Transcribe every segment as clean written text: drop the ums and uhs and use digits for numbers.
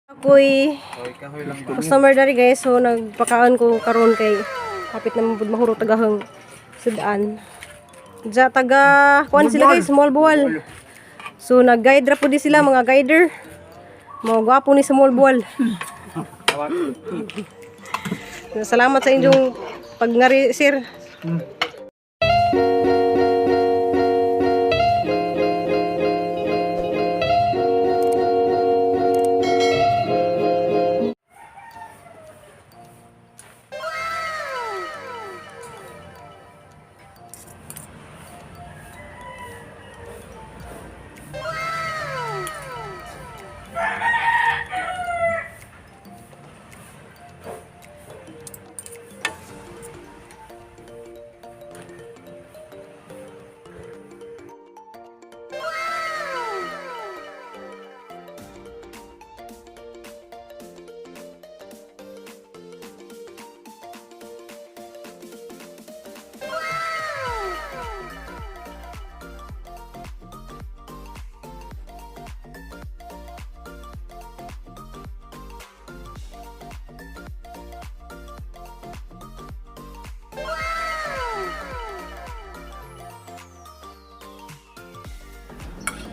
Ako'y customer dari guys, so nagpakaon ko karon kay kapit na mabud mahuro tagahang sudaan. Ja taga kuan sila guys, small ball. So nag-guide ra pud sila mga guider. Mga gwapo ni small ball. Salamat sa inyong pagngari sir.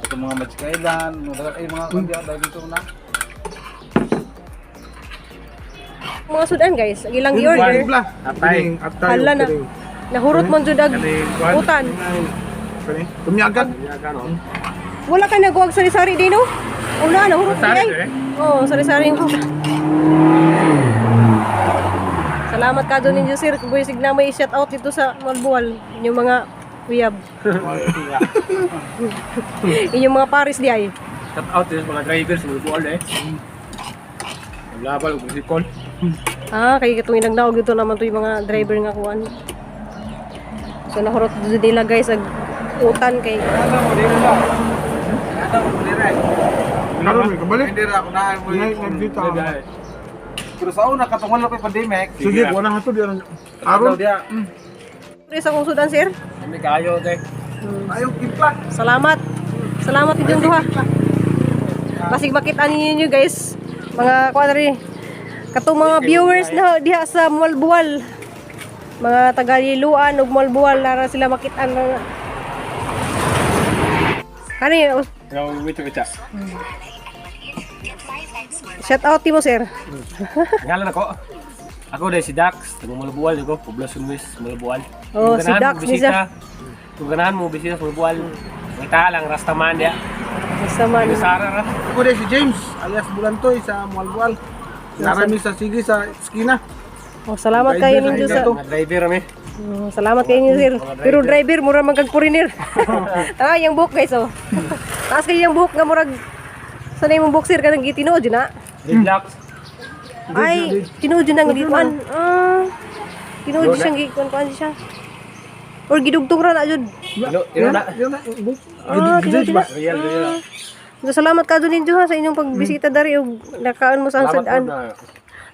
Ito mga Magic Island, mga kandya dahil dito na. Mga sudan guys, ilang i-order. Atay. Hala na. Nahurot man jud ag utan. Tumyagan. Wala ka nagwag sari-sari din no? Una nahurot di ay. Oh, sari-sari mo. Salamat ka doon ninyo sir. Kuya signa may shout out dito sa Malbual. Inyong mga uyab. Inyong mga paris di ay. Shout out din mga drivers sa Malbual eh. Labal ug sikol. Ah, kay katong inagnaog dito naman to yung mga driver nga kuan. So nahurot dito nila guys ag utan kay Naroon may kabalik. Hindi ra ako na mo Nagdito. pero sa una katungon lang pa pandemic. Sige, wala nga to diyan. Aron. dia. Pre sa kong sudan sir. Kami kayo kay. Ayaw kiplak. Salamat. Salamat inyong duha. Basig makita ninyo guys. Mga kwadri. Katong mga viewers na diha sa Malbual. Mga taga-Liluan ug Malbual lara sila makita nga. Kani Yo wait. shout out mo sir. Ngalan ako. Ako dahil si Dax, taga Malbual ko, Poblacion West, Malbual. Oh, si Dax niya. Kung ganahan mo bisita sa Malbual, kita lang Rastaman dia. Sama ni Sara ra. Ako din si James alias Bulantoy sa Mualbual. Narami sa sige sa skina. Oh, salamat kayo ninyo sa Mga driver kami. salamat kayo ninyo sir. Pero driver mura man kag foreigner. Tara yung book guys oh. Taas kayo yung book nga murag sanay mong book sir kanang gitinuod yun na. Relax. Ay, tinuod yun ang gikuan. Tinuod siyang gikuan siya. Or gidugtong ra na jud. Ino na. Yun na. Tinuod na. Real. Salamat ka doon ninyo ha sa inyong pagbisita dari ug nakaon mo sa sudaan.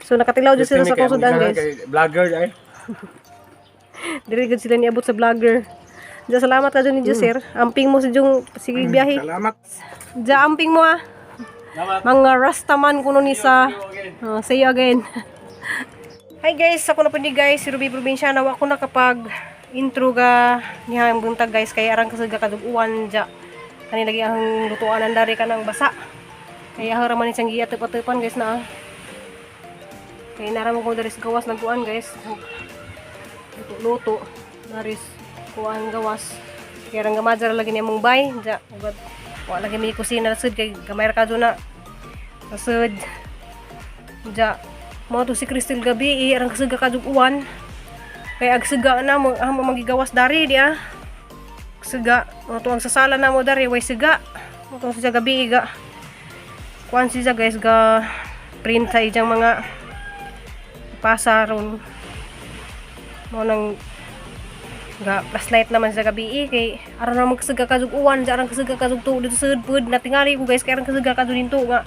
So nakatilaw jud sila sa kong sudan guys. Vlogger ay. Diri gud sila niabot sa vlogger. Ja salamat ka doon ninyo sir. Amping mo sa jung sige biyahe. Salamat. Ja amping mo ha. Mga Rastaman kuno ni sa see you again. Hi guys, ako na po ni guys, si Ruby Provinciana. Ako na kapag intro ga nihang buntag guys kay arang kasag kaduguan ja. Kani lagi ang lutuan ang dari kanang basa. Kaya hara man isang giatep-atepan guys na. Kaya nara mo ko dari sa gawas nagkuan guys. Luto naris kuan gawas. Kaya rang gamadjar lagi ni mong bay ja ugad. Wala lagi may kusina sud kay gamay ra kadto na. Sud. Ja mo to si Crystal gabi arang kasag kaduguan. Kaya agsiga na mo magigawas dari dia. Siga, mo to ang sasala na mo dari way siga. Mo to sa gabi ga. Kuan siya guys ga print sa ijang mga pasaron. Mo nang ga flashlight naman sa gabi kay aron na magsiga kaduguan, arang kasiga kadugto dito sa pud natingali ko guys kay arang kasiga kadudinto nga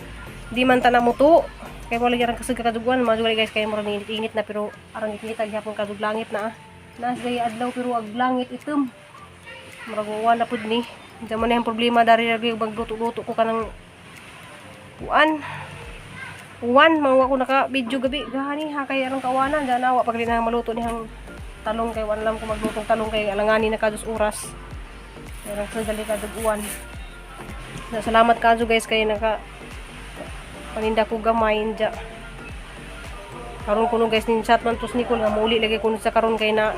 di man ta na mo to. Kay wala gyud arang kasiga kaduguan, majuali guys kay murag init-init na pero arang ikita gyapon kadug langit na. Nas day adlaw pero ag langit item. Maraguan na pud ni. Diyan man yung problema dari lagi magluto-luto ko kanang kuan. uwan mangwa ko naka video gabi gani ha kay arang kawanan dyan nawa pag na maluto nihang talong kay wan lang ko maglutong talong kay alangani na kados oras arang sadali kadug uwan. Salamat kadyo guys kay naka paninda ko gamay dya karon kuno guys nin chat man tos Nicole nga mauli lagi kuno sa karon kay na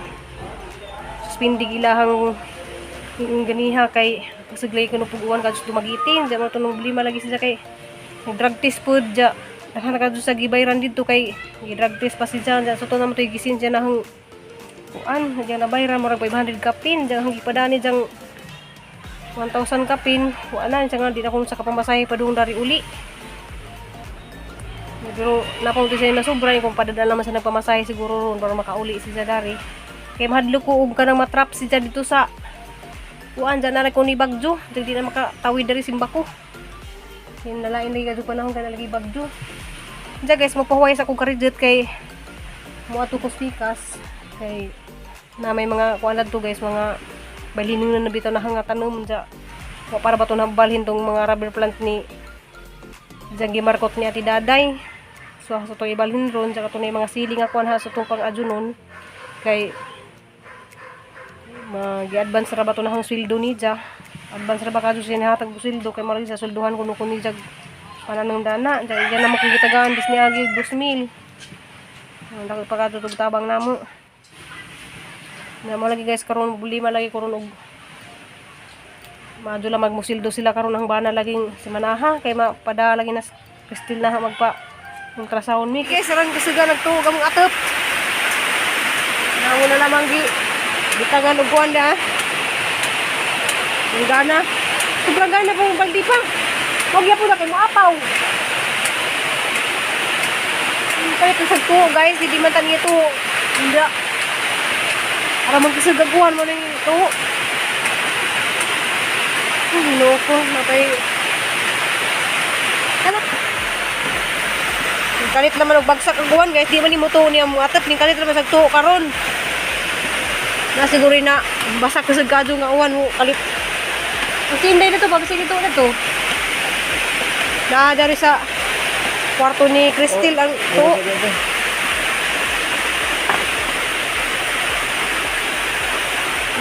suspindi gilahang ganiha kay pasaglay kuno puguan kadyo dumagitin dya mo tunong blima lagi siya kay drug test pod dya nakakadyo sa gibayran dito kay drug test pa si dyan so to naman ito gisin dyan nahang kuan dyan nabayran mo 500 kapin dyan hang gipadani dyan 1,000 kapin wala dyan nga di na kung sa kapamasahe pa doon dari uli pero napang ito siya na sobra kung padadala naman sa nagpamasahe siguro ron para makauli siya dari kaya mahadlo ko ka nang matrap siya dito sa kuan dyan na ko ni Bagjo di na makatawid dari simbako yung nalain na yung panahon ka na lagi Bagjo. Diyan guys, mapahuway sa akong karidget kay mga tukos pikas. Kay na may mga kuanad to guys, mga balhining na nabitaw na hangatanom dyan. Para ba ito nabalhin tong mga rubber plant ni dyan gimarkot ni Ati Daday. So ito ibalhin ron, dyan ito na yung mga siling akuan ha sa itong pang-adjunon. Kay mag-advance na ba ito na hang sweldo ni dyan. Advance na ba kadyo siya nihatag po sweldo kay marami sa sweldohan kuno kuni jag pananong dana dyan naman kung gitagaan bis ni agi 2,000 ang dako pa kadyo tabang namo na mo lagi guys karon bulima lagi karon og madula magmusildo sila karon ang bana laging simanaha kay mapada lagi na kristil na magpa ultrasound mi guys ran kasuga nagtuog ang atop nango na lamang gitagan og kuan da ang gana. Sobrang gana pa yung baldi pa. Huwag yan po na kayo maapaw. Kaya ito sa tuho guys. Hindi man taniya tuho. Hindi. Para magkasagaguhan mo na yung tuho. Loko. Napay. Ano? Yung kalit naman nagbagsak ang guwan guys. Di man yung tuho niya mo atap. Yung kalit naman sa tuho karon. Nasiguro na basak kasagado nga uwan mo kalit. Ang tinday na to, babasig ito na to. Dari sa kwarto ni Cristil ang to.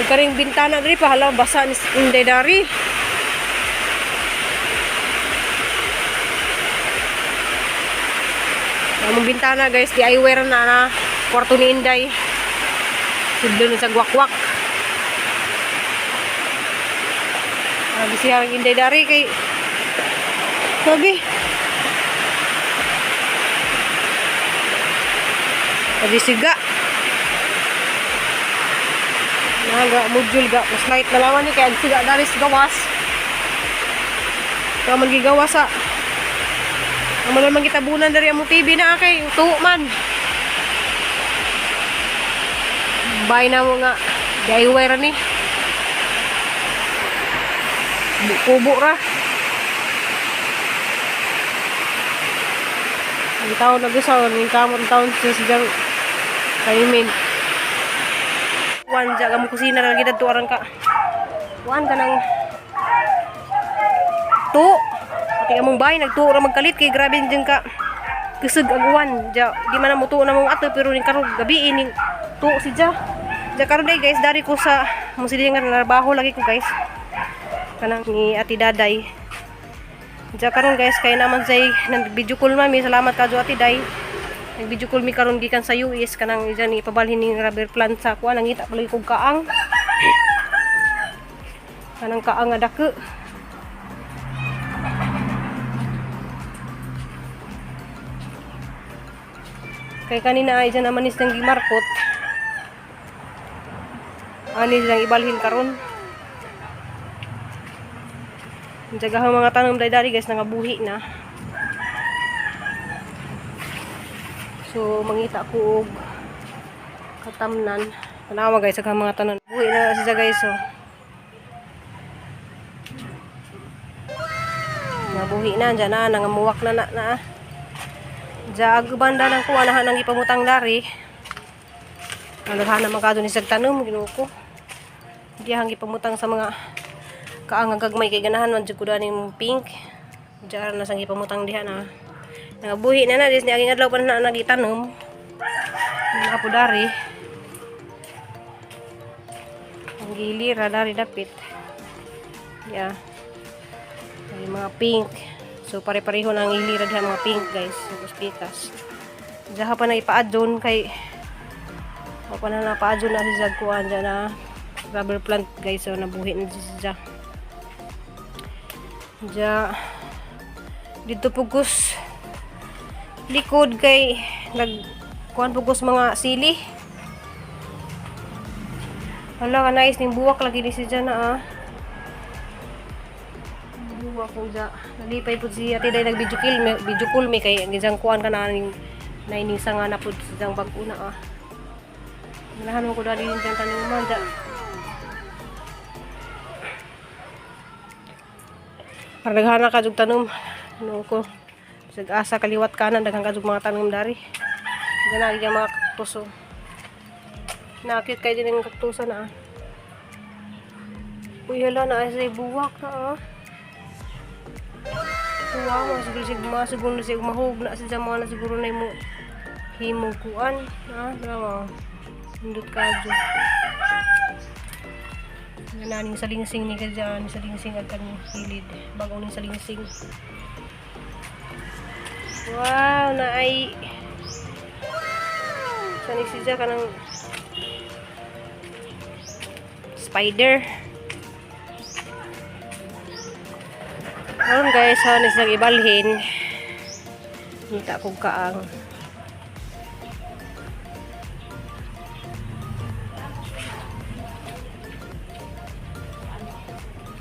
Nagkaring bintana dari pa, halang basa ni Inday dari. Ang bintana guys, di eyewear na kwarto ni Inday. Sudlo na sa gwakwak. Lagi siya ang Inday dari kay sabi lagi siga naga module ga mas light na lawan ni kay ang siga dari sa gawas kaya man gigawas sa ang naman kita bulan dari among TV na kay tuo man bay na mo nga di-eyewear ni kubo ra. Ang taon na gusto, ang kamon taon sa sigang kaimin. Wan, dyan ka mo kusina na lagi dito arang ka. Wan ka ng to. Pati ka mong bahay, nagtuo ra magkalit kay grabe dyan ka. Kusog aguan. Dyan, di man na mo tuo na mong ato, pero ning karong gabi, ning tuo si dyan. Dyan karon day guys, dari ko sa musilingan na trabaho lagi ko guys. Kanang ni Ati Daday. Diya karon guys kay naman say nag-video call mami. Salamat kadyo Ati Day. Nag-video call mi karon gikan sa US kanang diyan ni ipabalhin ni rubber plant sa kuan nangita pala kog kaang. Kanang kaang nga dako. Kay kanina ay diyan naman is nang gimarkot. Ani lang ibalhin karon. Jagahang mga tanong dari guys nangabuhi na. So mangita ko og katamnan. Tanawa guys ang mga tanong. Buhi na siya guys so. Nabuhi na dyan na nangamuwak na. Jag banda ng kuha na nang ipamutang dari. Alurhan na magado ni sagtanom ginuo ko. Di hang ipamutang sa mga kaang gagmay kay ganahan man jud ko daning pink. Diyan na sang ipamutang diha na. Nagabuhi na dis ni aging adlaw pa na nagitanom. Mga pudari. Ang gilira dari dapit. Yeah. Ay, mga pink. So pare-pareho na ang ilira diha mga pink guys. Tapos pikas. Diha pa na ipaadyon kay o pa na napaadyon na si Zagkuan dyan na rubber plant guys. So nabuhi na siya. Diya dito pugos likod kay nagkuhan pugos mga sili. Hala ka nice ning buwak lagi ni siya na buwak ko dya nalipay po siya tiday nag video call me kay gisang kuhan ka na ning naining nga na po siyang bag-una Manahan mo ko dali yung dyan taning manda. Para naghana ka jug tanom. Ano ko. Asa kaliwat kanan daghang ka jug mga tanom dari. Ganagi yung mga kaktuso. Nakit kayo din yung kaktusa na. Uy hala na ay buwak na Wow, siguro siya mahug na sa mga na siguro na mo himong kuan. Dalawa. Hindot ka dyan. Naning salingsing ni ka dyan. Salingsing at kanyang hilid. Bagong ning salingsing. Wow, na ay sanig siya ka ng spider. Ngayon guys, sanig siya ibalhin. Nita kong kaang.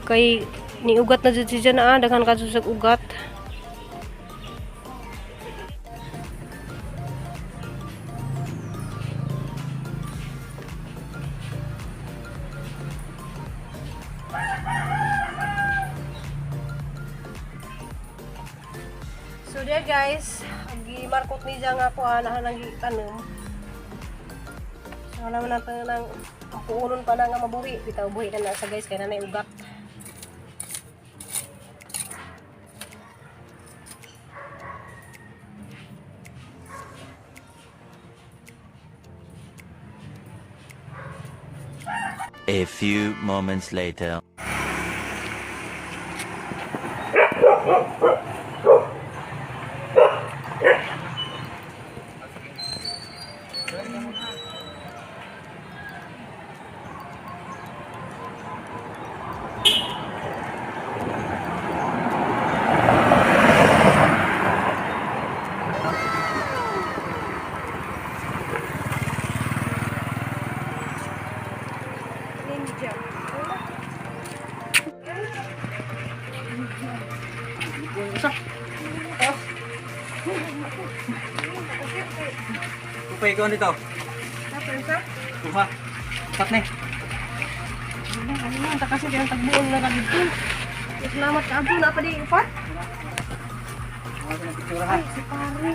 Kay ni ugat na jud siya na daghan ka sa ugat. So there guys, agi markot ni diya nga ko anahan ang tanom. So naman natin nang puunon pa na nga mabuhi, bitaw buhi na sa guys kay nanay ugat. A few moments later. Kupay ko nito. Kuha. Tat ni. Ano kasi kaya tagbuon na dito. Salamat ka na pa di upat. Ay, si pare.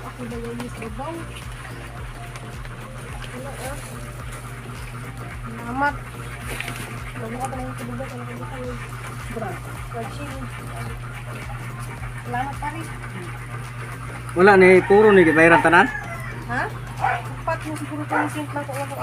Ako daw yung sabaw. Salamat. Salamat na yung tubugan ng kayo. Salamat pare. Wala ni puro ni bayaran tanan. Ha? Upat mo siguro kung simple ko ako